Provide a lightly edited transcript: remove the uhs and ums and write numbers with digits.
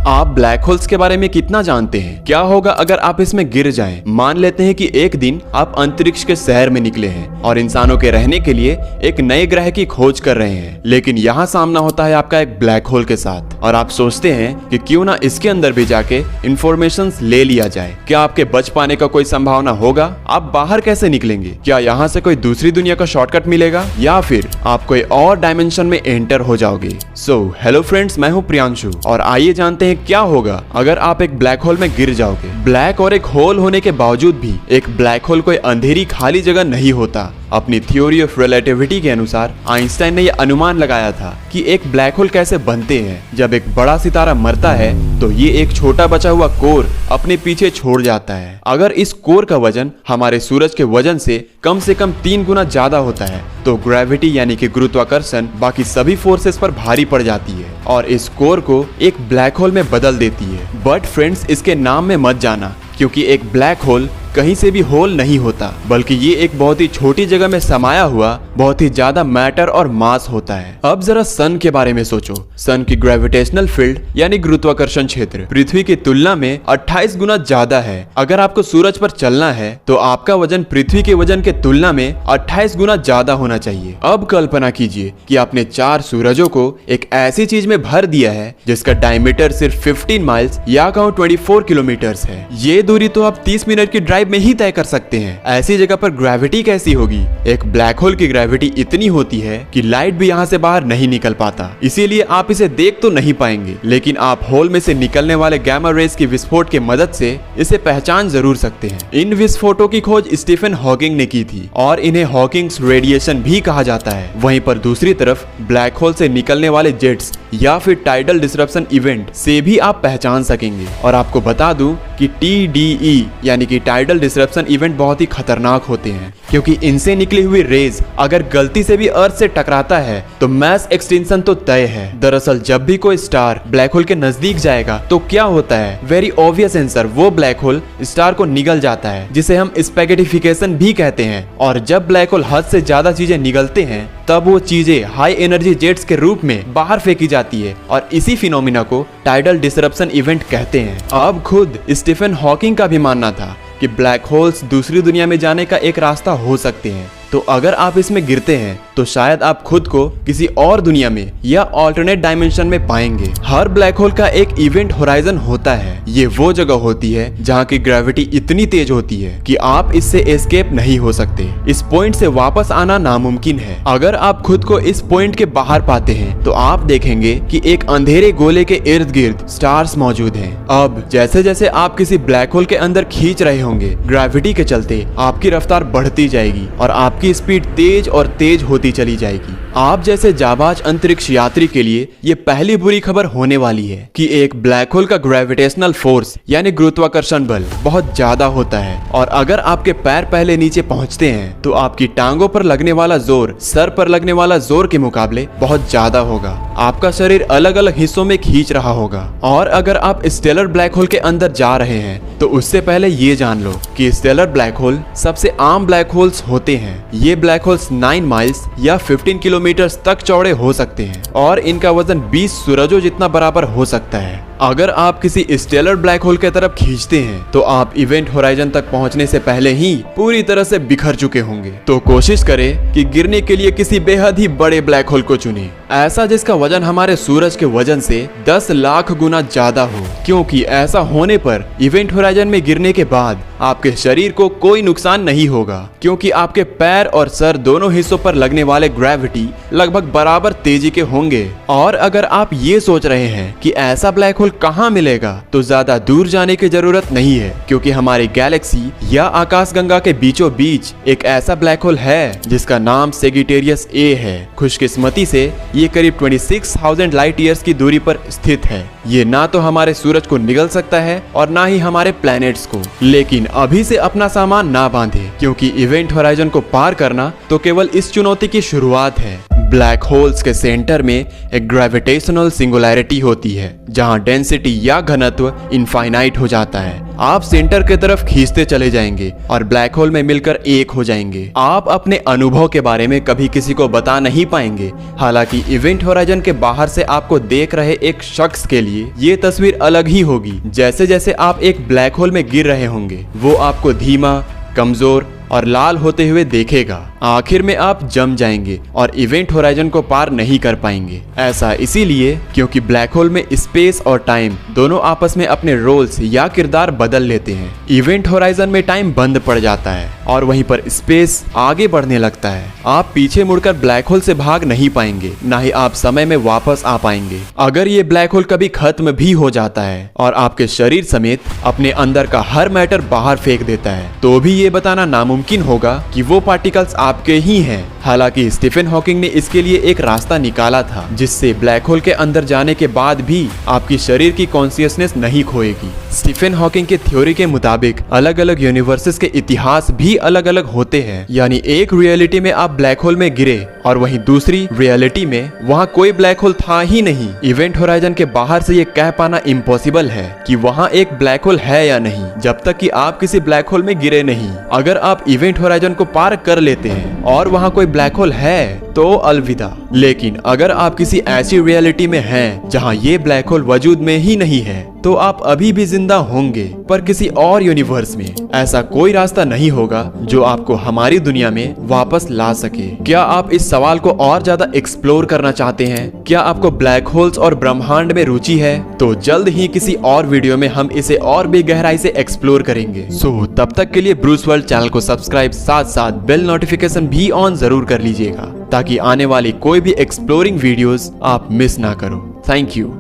आप black holes के बारे में कितना जानते हैं? क्या होगा अगर आप इसमें गिर जाएं? मान लेते हैं कि एक दिन आप अंतरिक्ष के शहर में निकले हैं और इंसानों के रहने के लिए एक नए ग्रह की खोज कर रहे हैं, लेकिन यहाँ सामना होता है आपका एक ब्लैक होल के साथ और आप सोचते हैं कि क्यों ना इसके अंदर भी जाके इंफॉर्मेशन ले लिया जाए। क्या आपके बच पाने का कोई संभावना होगा? आप बाहर कैसे निकलेंगे? क्या यहाँ से कोई दूसरी दुनिया का शॉर्टकट मिलेगा या फिर आप कोई और डायमेंशन में एंटर हो जाओगे? सो हेलो फ्रेंड्स, मैं हूँ प्रियांशु और आइए जानते हैं क्या होगा अगर आप एक ब्लैक होल में गिर जाओगे। ब्लैक और एक होल होने के बावजूद भी एक ब्लैक होल कोई अंधेरी खाली जगह नहीं होता। अपनी थ्योरी ऑफ रिलेटिविटी के अनुसार आइंस्टाइन ने यह अनुमान लगाया था कि एक ब्लैक होल कैसे बनते हैं। जब एक बड़ा सितारा मरता है तो ये एक छोटा बचा हुआ कोर अपने पीछे छोड़ जाता है। अगर इस कोर का वजन हमारे सूरज के वजन से कम 3 गुना ज्यादा होता है तो ग्रेविटी यानी कि गुरुत्वाकर्षण बाकी सभी फोर्सेस पर भारी पड़ जाती है और इस कोर को एक ब्लैक होल में बदल देती है। बट फ्रेंड्स, इसके नाम में मत जाना, क्योंकि एक ब्लैक होल कहीं से भी होल नहीं होता, बल्कि ये एक बहुत ही छोटी जगह में समाया हुआ बहुत ही ज्यादा मैटर और मास होता है। अब जरा सन के बारे में सोचो। सन की ग्रेविटेशनल फील्ड यानी गुरुत्वाकर्षण क्षेत्र पृथ्वी की तुलना में 28 गुना ज्यादा है। अगर आपको सूरज पर चलना है तो आपका वजन पृथ्वी के वजन के तुलना में 28 गुना ज्यादा होना चाहिए। अब कल्पना कीजिए कि आपने 4 सूरजों को एक ऐसी चीज में भर दिया है जिसका डायमीटर सिर्फ 15 माइल्स या 24 किलोमीटर है। ये दूरी तो आप 30 मिनट की ड्राइव में ही तय कर सकते हैं। ऐसी जगह पर ग्रेविटी कैसी होगी? एक ब्लैक होल की ग्रेविटी इतनी होती है कि लाइट भी यहाँ से बाहर नहीं निकल पाता, इसीलिए आप इसे देख तो नहीं पाएंगे, लेकिन आप होल में से निकलने वाले गामा रेज की विस्फोट के मदद से इसे पहचान जरूर सकते हैं। इन विस्फोटों की खोज स्टीफन हॉकिंग ने की थी और इन्हें हॉकिंग्स रेडिएशन भी कहा जाता है। वहीं पर दूसरी तरफ ब्लैक होल से निकलने वाले जेट्स या फिर टाइडल डिसरप्शन इवेंट से भी आप पहचान सकेंगे। और आपको बता दूं कि TDE यानी कि टाइडल डिसरप्शन इवेंट बहुत ही खतरनाक होते हैं, क्योंकि इनसे निकली हुई रेज अगर गलती से भी अर्थ से टकराता है तो मैस एक्सटिंक्शन तो तय है। दरअसल जब भी कोई स्टार ब्लैक होल के नजदीक जाएगा तो क्या होता है? वेरी ऑब्वियस आंसर, वो ब्लैक होल स्टार को निगल जाता है, जिसे हम स्पैगेटिफिकेशन भी कहते हैं। और जब ब्लैक होल हद से ज्यादा चीजें निगलते हैं तब वो चीजें हाई एनर्जी जेट्स के रूप में बाहर फेंकी जाती है और इसी फिनोमिना को टाइडल डिसरप्शन इवेंट कहते हैं। अब खुद स्टीफन हॉकिंग का भी मानना था कि ब्लैक होल्स दूसरी दुनिया में जाने का एक रास्ता हो सकते हैं। तो अगर आप इसमें गिरते हैं तो शायद आप खुद को किसी और दुनिया में या ऑल्टरनेट डायमेंशन में पाएंगे। हर ब्लैक होल का एक इवेंट होराइजन होता है। ये वो जगह होती है जहाँ की ग्रेविटी इतनी तेज होती है कि आप इससे एस्केप नहीं हो सकते। इस पॉइंट से वापस आना नामुमकिन है। अगर आप खुद को इस पॉइंट के बाहर पाते हैं तो आप देखेंगे कि एक अंधेरे गोले के इर्द गिर्द स्टार्स मौजूद हैं। अब जैसे जैसे आप किसी ब्लैक होल के अंदर खींच रहे होंगे, ग्रेविटी के चलते आपकी रफ्तार बढ़ती जाएगी और आपकी स्पीड तेज और तेज होती चली जाएगी। आप जैसे जाबाज अंतरिक्ष यात्री के लिए ये पहली बुरी खबर होने वाली है कि एक ब्लैक होल का ग्रेविटेशनल फोर्स यानी गुरुत्वाकर्षण बल बहुत ज्यादा होता है और अगर आपके पैर पहले नीचे पहुंचते हैं तो आपकी टांगों पर लगने वाला जोर सर पर लगने वाला जोर के मुकाबले बहुत ज्यादा होगा। आपका शरीर अलग अलग हिस्सों में खींच रहा होगा। और अगर आप स्टेलर ब्लैक होल के अंदर जा रहे हैं तो उससे पहले ये जान लो कि स्टेलर ब्लैक होल सबसे आम ब्लैक होल्स होते हैं। ये ब्लैक होल्स 9 माइल्स या 15 किलोमीटर तक चौड़े हो सकते हैं और इनका वजन 20 सूरजों जितना बराबर हो सकता है। अगर आप किसी स्टेलर ब्लैक होल के तरफ खींचते हैं तो आप इवेंट होराइजन तक पहुंचने से पहले ही पूरी तरह से बिखर चुके होंगे। तो कोशिश करें कि गिरने के लिए किसी बेहद ही बड़े ब्लैक होल को चुनें, ऐसा जिसका वजन हमारे सूरज के वजन से 10 लाख गुना ज्यादा हो, क्योंकि ऐसा होने पर इवेंट होराइजन में गिरने के बाद आपके शरीर को कोई नुकसान नहीं होगा, क्योंकि आपके पैर और सर दोनों हिस्सों पर लगने वाले ग्रेविटी लगभग बराबर तेजी के होंगे। और अगर आप ये सोच रहे हैं कि ऐसा ब्लैक होल कहां मिलेगा, तो ज्यादा दूर जाने की जरूरत नहीं है, क्योंकि हमारी गैलेक्सी या आकाशगंगा के बीचों बीच एक ऐसा ब्लैक होल है जिसका नाम सेगिटेरियस A है। खुशकिस्मती से ये करीब 26,000 लाइट ईयर्स की दूरी पर स्थित है। ये ना तो हमारे सूरज को निगल सकता है और ना ही हमारे प्लैनेट्स को। लेकिन अभी से अपना सामान ना बांधे, क्योंकि इवेंट होराइजन को पार करना तो केवल इस चुनौती की शुरुआत है। ब्लैक होल्स के सेंटर में एक ग्रेविटेशनल सिंगुलैरिटी होती है जहां डेंसिटी या घनत्व इनफाइनाइट हो जाता है। आप सेंटर की तरफ खींचते चले जाएंगे और ब्लैक होल में मिलकर एक हो जाएंगे। आप अपने अनुभव के बारे में कभी किसी को बता नहीं पाएंगे। हालांकि इवेंट होराइजन के बाहर से आपको देख रहे एक शख्स के लिए ये तस्वीर अलग ही होगी। जैसे जैसे आप एक ब्लैक होल में गिर रहे होंगे, वो आपको धीमा, कमजोर और लाल होते हुए देखेगा। आखिर में आप जम जाएंगे और इवेंट होराइजन को पार नहीं कर पाएंगे। ऐसा इसीलिए क्योंकि ब्लैक होल में स्पेस और टाइम दोनों आपस में अपने रोल्स या किरदार बदल लेते हैं। इवेंट होराइजन में टाइम बंद पड़ जाता है और वहीं पर स्पेस आगे बढ़ने लगता है। आप पीछे मुड़कर ब्लैक होल से भाग नहीं पाएंगे, ना ही आप समय में वापस आ पाएंगे। अगर ये ब्लैक होल कभी खत्म भी हो जाता है और आपके शरीर समेत अपने अंदर का हर मैटर बाहर फेंक देता है, तो भी ये बताना नामुमकिन होगा कि वो पार्टिकल्स आपके ही हैं। हालांकि स्टीफन हॉकिंग ने इसके लिए एक रास्ता निकाला था, जिससे ब्लैक होल के अंदर जाने के बाद भी आपकी शरीर की कॉन्शियसनेस नहीं खोएगी। स्टीफन हॉकिंग के थ्योरी के मुताबिक अलग अलग यूनिवर्सेस के इतिहास भी अलग अलग होते हैं। यानी एक रियलिटी में आप ब्लैक होल में गिरे और वहीं दूसरी रियलिटी में वहां कोई ब्लैक होल था ही नहीं। इवेंट होराइजन के बाहर से ये कह पाना इम्पॉसिबल है कि वहां एक ब्लैक होल है या नहीं, जब तक कि आप किसी ब्लैक होल में गिरे नहीं। अगर आप इवेंट होराइजन को पार कर लेते हैं और वहां कोई ब्लैक होल है तो अलविदा। लेकिन अगर आप किसी ऐसी रियलिटी में हैं जहां ये ब्लैक होल वजूद में ही नहीं है, तो आप अभी भी जिंदा होंगे, पर किसी और यूनिवर्स में। ऐसा कोई रास्ता नहीं होगा जो आपको हमारी दुनिया में वापस ला सके। क्या आप इस सवाल को और ज्यादा एक्सप्लोर करना चाहते हैं? क्या आपको ब्लैक होल्स और ब्रह्मांड में रुचि है? तो जल्द ही किसी और वीडियो में हम इसे और भी गहराई से एक्सप्लोर करेंगे। तब तक के लिए ब्रूस वर्ल्ड चैनल को सब्सक्राइब, साथ साथ बेल नोटिफिकेशन भी ऑन जरूर कर लीजिएगा, ताकि आने वाली कोई भी एक्सप्लोरिंग वीडियोस आप मिस ना करो। Thank you.